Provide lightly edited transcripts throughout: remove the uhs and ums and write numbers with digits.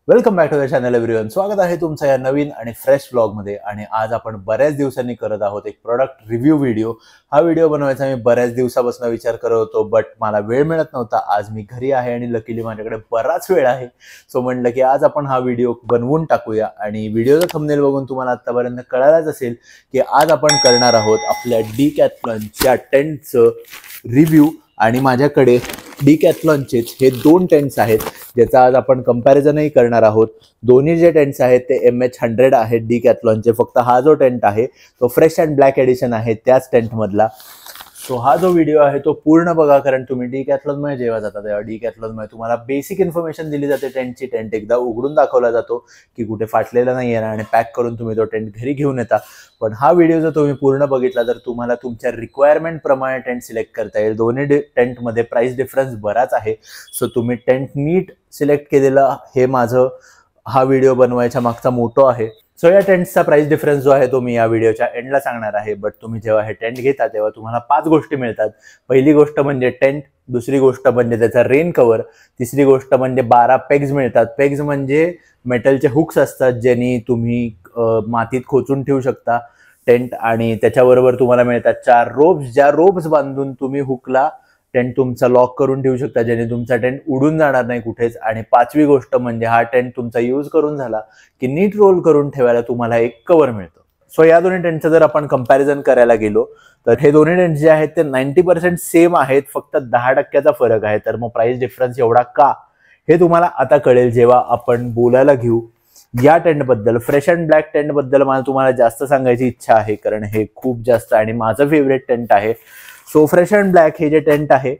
Welcome back to the channel everyone. स्वागत आहे तुमचं या नवीन आणि फ्रेश व्लॉगमध्ये. आणि आज आपण बऱ्याच दिवसांनी करत आहोत एक प्रोडक्ट रिव्ह्यू व्हिडिओ. हा व्हिडिओ बनवायचा मी बऱ्याच दिवसापासून विचार करत होतो, बट मला वेळ मिळत नव्हता. आज मी घरी आहे आणि लकीली माझ्याकडे बराच वेळ आहे. सो म्हटलं की आज आपण हा व्हिडिओ बनवून टाकूया. आणि व्हिडिओचा थंबनेल बघून तुम्हाला आतापर्यंत कळालंच असेल की आज आपण करणार आहोत आपल्या डिकॅथलॉनच्या टेंटचं रिव्ह्यू. आणि माझ्याकडे डिकॅथलॉनचेच हे दोन टेंट्स आहेत ज्याचा आज आपण कंपॅरिझनही करणार आहोत. दोन्ही जे टेंट्स आहेत ते MH100 आहेत डिकॅथलॉनचे. फक्त हा जो टेंट आहे तो फ्रेश अँड ब्लॅक एडिशन आहे त्याच टेंटमधला. सो हा जो व्हिडिओ आहे तो पूर्ण बघा, कारण तुम्ही डिकॅथलॉनमध्ये जेव्हा जाता तेव्हा डिकॅथलॉनमध्ये तुम्हाला बेसिक इन्फॉर्मेशन दिली जाते टेंटची. टेंट एकदा उघडून दाखवला जातो की कुठे फाटलेला नाही आहे आणि पॅक करून तुम्ही तो टेंट घरी घेऊन येता. पण हा व्हिडिओ जर तुम्ही पूर्ण बघितला तर तुम्हाला तुमच्या रिक्वायरमेंट प्रमाणे टेंट सिलेक्ट करता येईल. दोन्ही टेंटमध्ये प्राइस डिफरन्स बराच आहे. सो तुम्ही टेंट नीट सिलेक्ट केलेलं हे माझं हा व्हिडिओ बनवायच्या मागचा मोटो आहे. सो या टेंटचा प्राइस डिफरन्स जो आहे तो मी या व्हिडिओच्या एंडला सांगणार आहे. बट तुम्ही जेव्हा हे टेंट घेता तेव्हा तुम्हाला 5 गोष्टी मिळतात. पहिली गोष्ट म्हणजे टेंट, दुसरी गोष्ट म्हणजे त्याचा रेन कव्हर, तिसरी गोष्ट म्हणजे 12 पेग्स मिळतात. पेग्स म्हणजे मेटलचे हुक्स असतात ज्यांनी तुम्ही मातीत खोचून ठेवू शकता टेंट. आणि त्याच्याबरोबर तुम्हाला मिळतात 4 रोप्स, ज्या रोप्स बांधून तुम्ही हुकला टेंट तुमचा लॉक करून ठेवू शकता ज्याने तुमचा टेंट उडून जाणार नाही कुठेच. आणि 5वी गोष्ट म्हणजे हा टेंट तुमचा यूज करून झाला की नीट रोल करून ठेवायला तुम्हाला एक कव्हर मिळतं. सो या दोन्ही टेंटचं जर आपण कंपॅरिझन करायला गेलो तर हे दोन्ही टेंट जे आहेत ते 90% सेम आहेत, फक्त 10% फरक आहे. तर मग प्राइस डिफरन्स एवढा का हे तुम्हाला आता कळेल जेव्हा आपण बोलायला घेऊ या टेंट बद्दल. फ्रेश अँड ब्लॅक टेंट बद्दल मला तुम्हाला जास्त सांगायची इच्छा आहे कारण हे खूप जास्त आणि माझं फेवरेट टेंट आहे. सो फ्रेश अँड ब्लॅक हे जे टेंट आहे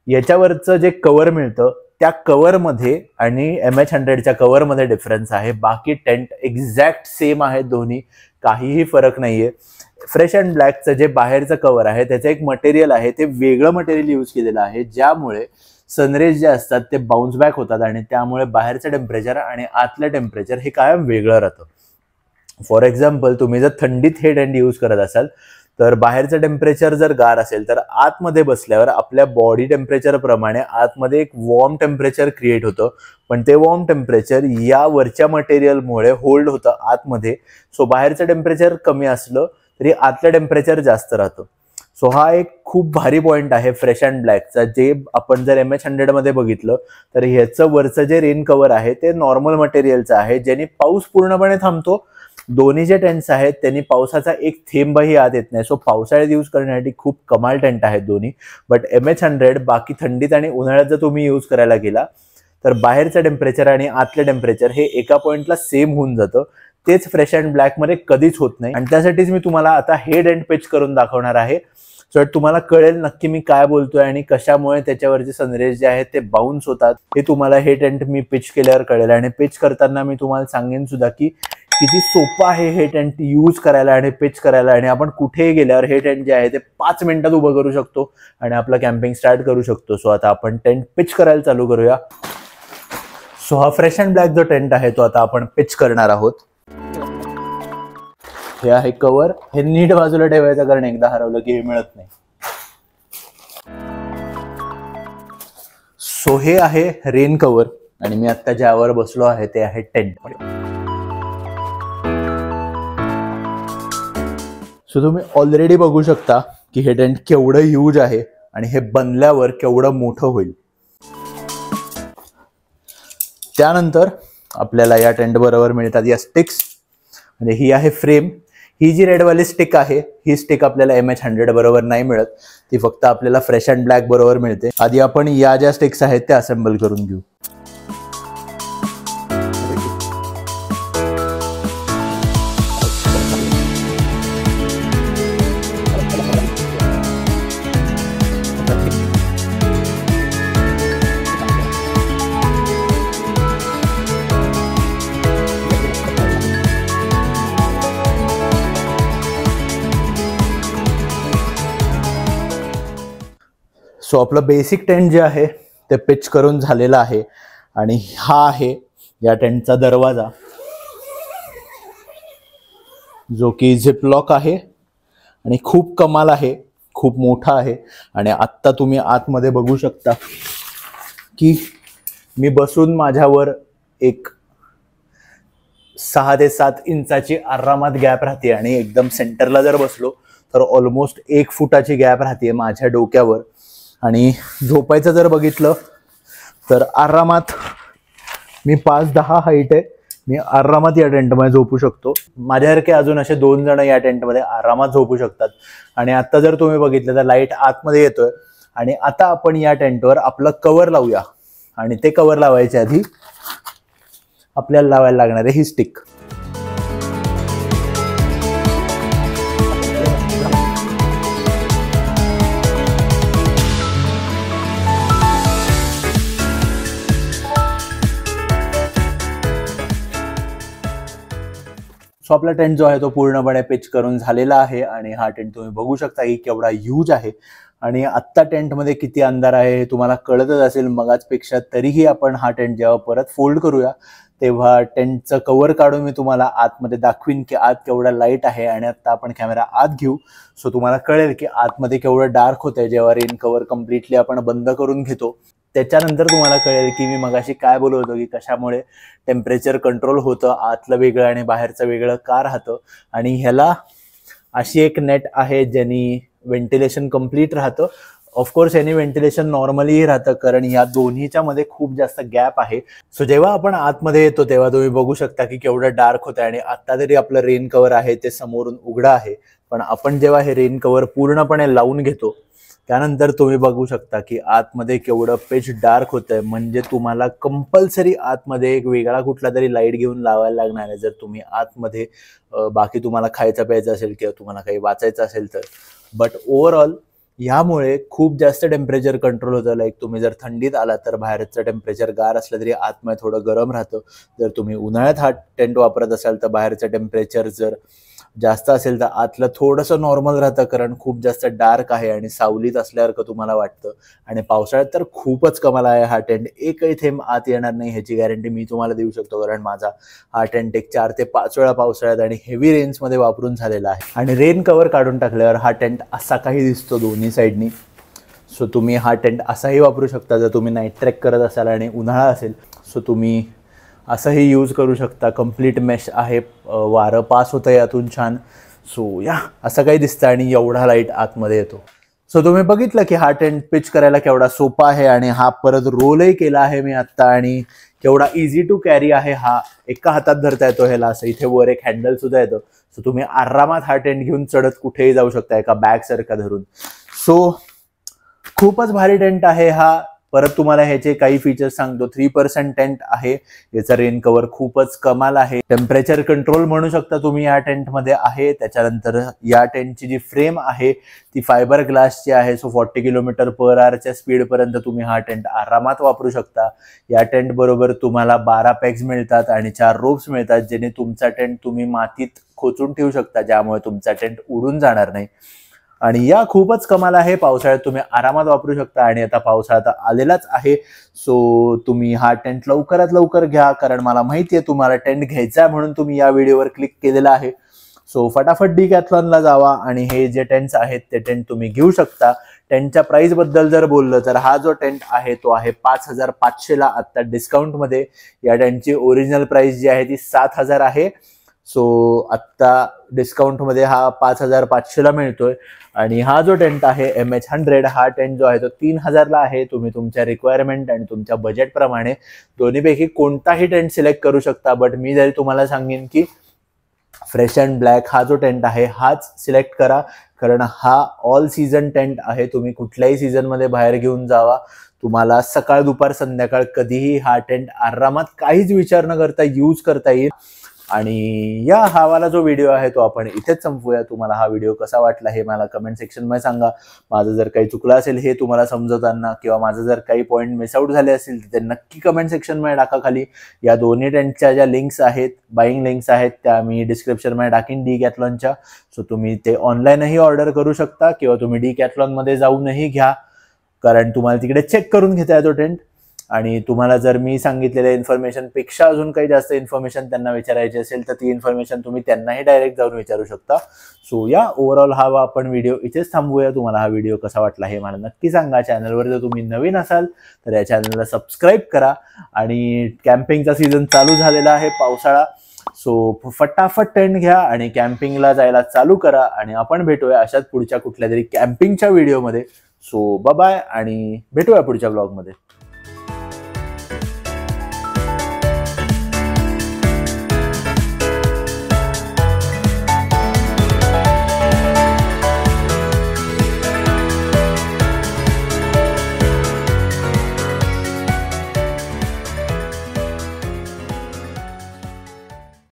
याच्यावरचं जे कव्हर मिळतं त्या कव्हरमध्ये आणि MH100च्या कव्हरमध्ये डिफरन्स आहे. बाकी टेंट एक्झॅक्ट सेम आहेत दोन्ही, काहीही फरक नाहीये. फ्रेश अँड ब्लॅकचं जे बाहेरचं कव्हर आहे त्याचं एक मटेरियल आहे, ते वेगळं मटेरियल यूज केलेलं आहे ज्यामुळे सनरेज जे असतात ते बाउन्स बॅक होतात आणि त्यामुळे बाहेरचं टेम्परेचर आणि आतलं टेम्परेचर हे कायम वेगळं राहतं. फॉर एक्झाम्पल तुम्ही जर थंडीत हे टेंट यूज करत असाल तर बाहेरचं टेम्परेचर जर गार असेल तर आतमध्ये बसल्यावर आपल्या बॉडी टेम्परेचर प्रमाणे आतमध्ये एक वॉर्म टेम्परेचर क्रिएट होतं. पण ते वॉर्म टेम्परेचर या वरच्या मटेरियलमुळे होल्ड होतं आतमध्ये. सो बाहेरचं टेम्परेचर कमी असलं तरी आतलं टेम्परेचर जास्त राहतं. सो हा एक खूप भारी पॉईंट आहे फ्रेश अँड ब्लॅकचा. जे आपण जर MH100 मध्ये बघितलं तर ह्याचं वरचं जे रेन कव्हर आहे ते नॉर्मल मटेरियलचं आहे ज्याने पाऊस पूर्णपणे थांबतो. दोन्ही जे टेंट्स आहेत त्यांनी पावसाचा एक थेंबही आत येत नाही. सो पावसाळ्यात यूज करण्यासाठी खूप कमाल टेंट आहेत दोन्ही. बट MH100 बाकी थंडीत आणि उन्हाळ्यात जर तुम्ही यूज करायला गेला तर बाहेरचं टेम्परेचर आणि आतलं टेम्परेचर हे एका पॉइंटला सेम होऊन जातं. तेच फ्रेश अँड ब्लॅकमध्ये कधीच होत नाही. आणि त्यासाठीच मी तुम्हाला आता हे टेंट पिच करून दाखवणार आहे. सो तुम्हाला कळेल नक्की मी काय बोलतोय आणि कशामुळे त्याच्यावरचे सनरेज जे आहेत ते बाउन्स होतात हे तुम्हाला हे टेंट मी पिच केल्यावर कळेल. आणि पिच करताना मी तुम्हाला सांगेन सुद्धा की किती सोपं आहे हे टेंट यूज करायला आणि पिच करायला. आणि आपण कुठेही गेल्यावर हे टेंट जे आहे ते 5 मिनिटात उभं करू शकतो आणि आपलं कॅम्पिंग स्टार्ट करू शकतो. सो आता आपण टेंट पिच करायला चालू करूया. सो हा फ्रेश अँड ब्लॅक जो टेंट आहे तो आता आपण पिच करणार आहोत. हे आहे कव्हर, हे नीट बाजूला ठेवायचं कारण एकदा हरवलं की हे मिळत नाही. सो हे आहे रेन कव्हर आणि मी आता ज्यावर बसलो आहे ते आहे टेंट. सो तुम्ही ऑलरेडी बघू शकता की हे टेंट केवढं ह्यूज आहे आणि हे बनल्यावर केवढं मोठं होईल. त्यानंतर आपल्याला या टेंट बरोबर मिळतात या स्टिक्स. म्हणजे ही आहे फ्रेम. ही जी रेडवाली स्टिक आहे ही स्टिक आपल्याला MH100 बरोबर नाही मिळत, ती फक्त आपल्याला फ्रेश अँड ब्लॅक बरोबर मिळते. आधी आपण या ज्या स्टिक्स आहेत त्या असेंबल करून घेऊ. सो आपलं बेसिक टेंट जे आहे ते पिच करून झालेलं आहे. आणि हा आहे या टेंटचा दरवाजा जो की झिप लॉक आहे आणि खूप कमाल आहे, खूप मोठा आहे. आणि आत्ता तुम्ही आतमध्ये बघू शकता की मी बसून माझ्यावर एक 6 ते 7 इंचाची आरामात गॅप राहते आणि एकदम सेंटरला जर बसलो तर ऑलमोस्ट 1 फुटाची गॅप राहते माझ्या डोक्यावर. आणि झोपायचं जर बघितलं तर आरामात मी 5'10" हाईट आहे, मी आरामात या टेंटमध्ये झोपू शकतो. माझ्यासारखे अजून असे 2 जण या टेंटमध्ये आरामात झोपू शकतात. आणि आता जर तुम्ही बघितलं तर लाईट आतमध्ये येतोय आणि आता आपण या टेंटवर आपलं कव्हर लावूया. आणि ते कव्हर लावायच्या आधी आपल्याला लावायला लागणार आहे ही स्टिक. सो आपला टेंट जो आहे तो पूर्णपणे पिच करून झालेला आहे आणि हा टेंट तुम्ही बघू शकता की केवढा ह्यूज आहे. आणि आत्ता टेंटमध्ये किती अंधार आहे हे तुम्हाला कळतच असेल मगाचपेक्षा. तरीही आपण हा टेंट जेव्हा परत फोल्ड करूया तेव्हा टेंटचं कव्हर काढून मी तुम्हाला आतमध्ये दाखवीन की आत केवढा लाईट आहे. आणि आता आपण कॅमेरा आत घेऊ सो तुम्हाला कळेल की आतमध्ये केवढं डार्क होतंय जेव्हा रेन कव्हर कम्प्लिटली आपण बंद करून घेतो. त्याच्यानंतर तुम्हाला कळेल की मी मगाशी काय बोलत होतो की कशामुळे टेम्परेचर कंट्रोल होतं, आतलं वेगळं आणि बाहेरचं वेगळं का राहतं. आणि ह्याला अशी एक नेट आहे ज्यांनी व्हेंटिलेशन कम्प्लीट राहतं. ऑफकोर्स याने व्हेंटिलेशन नॉर्मलीही राहतं कारण या दोन्हीच्या मध्ये खूप जास्त गॅप आहे. सो जेव्हा आपण आतमध्ये येतो तेव्हा तुम्ही बघू शकता की केवढं डार्क होतं आणि आता तरी आपलं रेन कव्हर आहे ते समोरून उघडं आहे. पण आपण जेव्हा हे रेन कव्हर पूर्णपणे लावून घेतो त्यानंतर तुम्ही बघू शकता की आतमध्ये केवढं पिच डार्क होतंय. म्हणजे तुम्हाला कंपल्सरी आतमध्ये एक वेगळा कुठला तरी लाईट घेऊन लावायला लागणार आहे जर तुम्ही आतमध्ये बाकी तुम्हाला खायचं प्यायचं असेल किंवा तुम्हाला काही वाचायचं असेल तर. बट ओव्हरऑल ह्यामुळे खूप जास्त टेम्परेचर कंट्रोल होतं. लाईक तुम्ही जर थंडीत आला तर बाहेरचं टेम्परेचर गार असलं तरी आतमध्ये थोडं गरम राहतं. जर तुम्ही उन्हाळ्यात हा टेंट वापरत असाल तर बाहेरचं टेम्परेचर जर जास्त असेल तर आतलं थोडंसं नॉर्मल राहतं कारण खूप जास्त डार्क आहे आणि सावलीत असल्यासारखं तुम्हाला वाटतं. आणि पावसाळ्यात तर खूपच कमाल आहे हा टेंट. एकही थेंब आत येणार नाही ह्याची गॅरंटी मी तुम्हाला देऊ शकतो कारण माझा हा टेंट एक 4 ते 5 वेळा पावसाळ्यात आणि हेवी रेन्समध्ये वापरून झालेला आहे. आणि रेन कव्हर काढून टाकल्यावर हा टेंट असा काही दिसतो दोन्ही साईडनी. सो तुम्ही हा टेंट असाही वापरू शकता जर तुम्ही नाईट ट्रेक करत असाल आणि उन्हाळा असेल सो तुम्ही असंही यूज करू शकता. कंप्लीट मेश आहे, वारं पास होतं यातून छान. सो या असं काही दिसतं आणि एवढा लाईट आतमध्ये येतो. सो तुम्ही बघितलं की हा टेंट पिच करायला केवढा सोपा आहे आणि हा परत रोलही केला आहे मी आत्ता आणि केवढा इझी टू कॅरी आहे. हा एका हातात धरता येतो ह्याला, असं इथे वर एक हँडल सुद्धा येतं. सो तुम्ही आरामात हा टेंट घेऊन चढत कुठेही जाऊ शकता एका बॅग सारखा धरून. सो खूपच भारी टेंट आहे हा. परत तुम्हाला ह्याचे काही फीचर्स सांगतो. 3% टेंट आहे, याचा रेन कव्हर खूपच कमाल आहे. टेम्परेचर कंट्रोल म्हणू शकता तुम्ही या टेंटमध्ये आहे. त्याच्यानंतर या टेंटची जी फ्रेम आहे ती फायबर ग्लासची आहे. सो 40 km/h स्पीडपर्यंत तुम्ही हा टेंट आरामात वापरू शकता. या टेंट बरोबर तुम्हाला 12 पेग्स मिळतात आणि 4 रोप्स मिळतात जेणे तुमचा टेंट तुम्ही मातीत खोचून ठेवू शकता ज्यामुळे तुमचा टेंट उडून जाणार नाही. आणि या खूपच कमाल आहे. पावसाळ्यात तुम्ही आरामात वापरू शकता आणि आता पावसाळा आलेलाच आहे. सो तुम्ही हा टेंट लवकरात लवकर घ्या कारण मला माहिती आहे तुम्हाला टेंट घ्यायचा आहे म्हणून तुम्ही या व्हिडिओवर क्लिक केलेला आहे. सो फटाफट डिकॅथलॉनला जावा आणि हे जे टेंट्स आहेत ते टेंट तुम्ही घेऊ शकता. टेंटच्या प्राइस बद्दल जर बोललं तर हा जो टेंट आहे तो आहे 5500ला आता डिस्काउंटमध्ये. या टेंटची ओरिजिनल प्राइस जी आहे ती 7000 आहे. सो आत्ता डिस्काउंटमध्ये हा 5500ला मिळतोय. आणि हा जो टेंट आहे MH100 हा टेंट जो आहे तो 3000ला आहे. तुम्ही तुमच्या रिक्वायरमेंट आणि तुमच्या बजेटप्रमाणे दोन्हीपैकी कोणताही टेंट सिलेक्ट करू शकता. बट मी जरी तुम्हाला सांगेन की फ्रेश अँड ब्लॅक हा जो टेंट आहे हाच सिलेक्ट करा कारण हा ऑल सीझन टेंट आहे. तुम्ही कुठल्याही सीझनमध्ये बाहेर घेऊन जावा, तुम्हाला सकाळ दुपार संध्याकाळ कधीही हा टेंट आरामात काहीच विचार न करता यूज करता येईल. आणि या हा वाला जो व्हिडिओ आहे तो आपण इथेच संपवूया. तुम्हाला हा व्हिडिओ कसा वाटला हे मला कमेंट सेक्शनमध्ये सांगा. माझं जर काही चुकलं असेल हे तुम्हाला समजवताना किंवा माझं जर काही पॉईंट मिस आउट झाले असतील तर ते नक्की कमेंट सेक्शनमध्ये टाका खाली. या दोन्ही टेंटच्या ज्या लिंक्स आहेत, बाईंग लिंक्स आहेत त्या मी डिस्क्रिप्शनमध्ये टाकीन डिकॅथलॉनच्या. सो तुम्ही ते ऑनलाईनही ऑर्डर करू शकता किंवा तुम्ही डिकॅथलॉनमध्ये जाऊनही घ्या कारण तुम्हाला तिकडे चेक करून घेता येतो टेंट. आणि तुम्हाला जर मी सांगितलेल्या इन्फॉर्मेशनपेक्षा अजून काही जास्त इन्फॉर्मेशन त्यांना विचारायची असेल तर ती इन्फॉर्मेशन तुम्ही त्यांनाही डायरेक्ट जाऊन विचारू शकता. सो या ओव्हरऑल हा आपण व्हिडिओ इथेच थांबवूया. तुम्हाला हा व्हिडिओ कसा वाटला हे मला नक्की सांगा. चॅनलवर जर तुम्ही नवीन असाल तर या चॅनलला सबस्क्राईब करा. आणि कॅम्पिंगचा सीझन चालू झालेला आहे, पावसाळा. सो फटाफट टेंट घ्या आणि कॅम्पिंगला जायला चालू करा आणि आपण भेटूया अशाच पुढच्या कुठल्या तरी कॅम्पिंगच्या व्हिडिओमध्ये. सो बाय आणि भेटूया पुढच्या ब्लॉगमध्ये.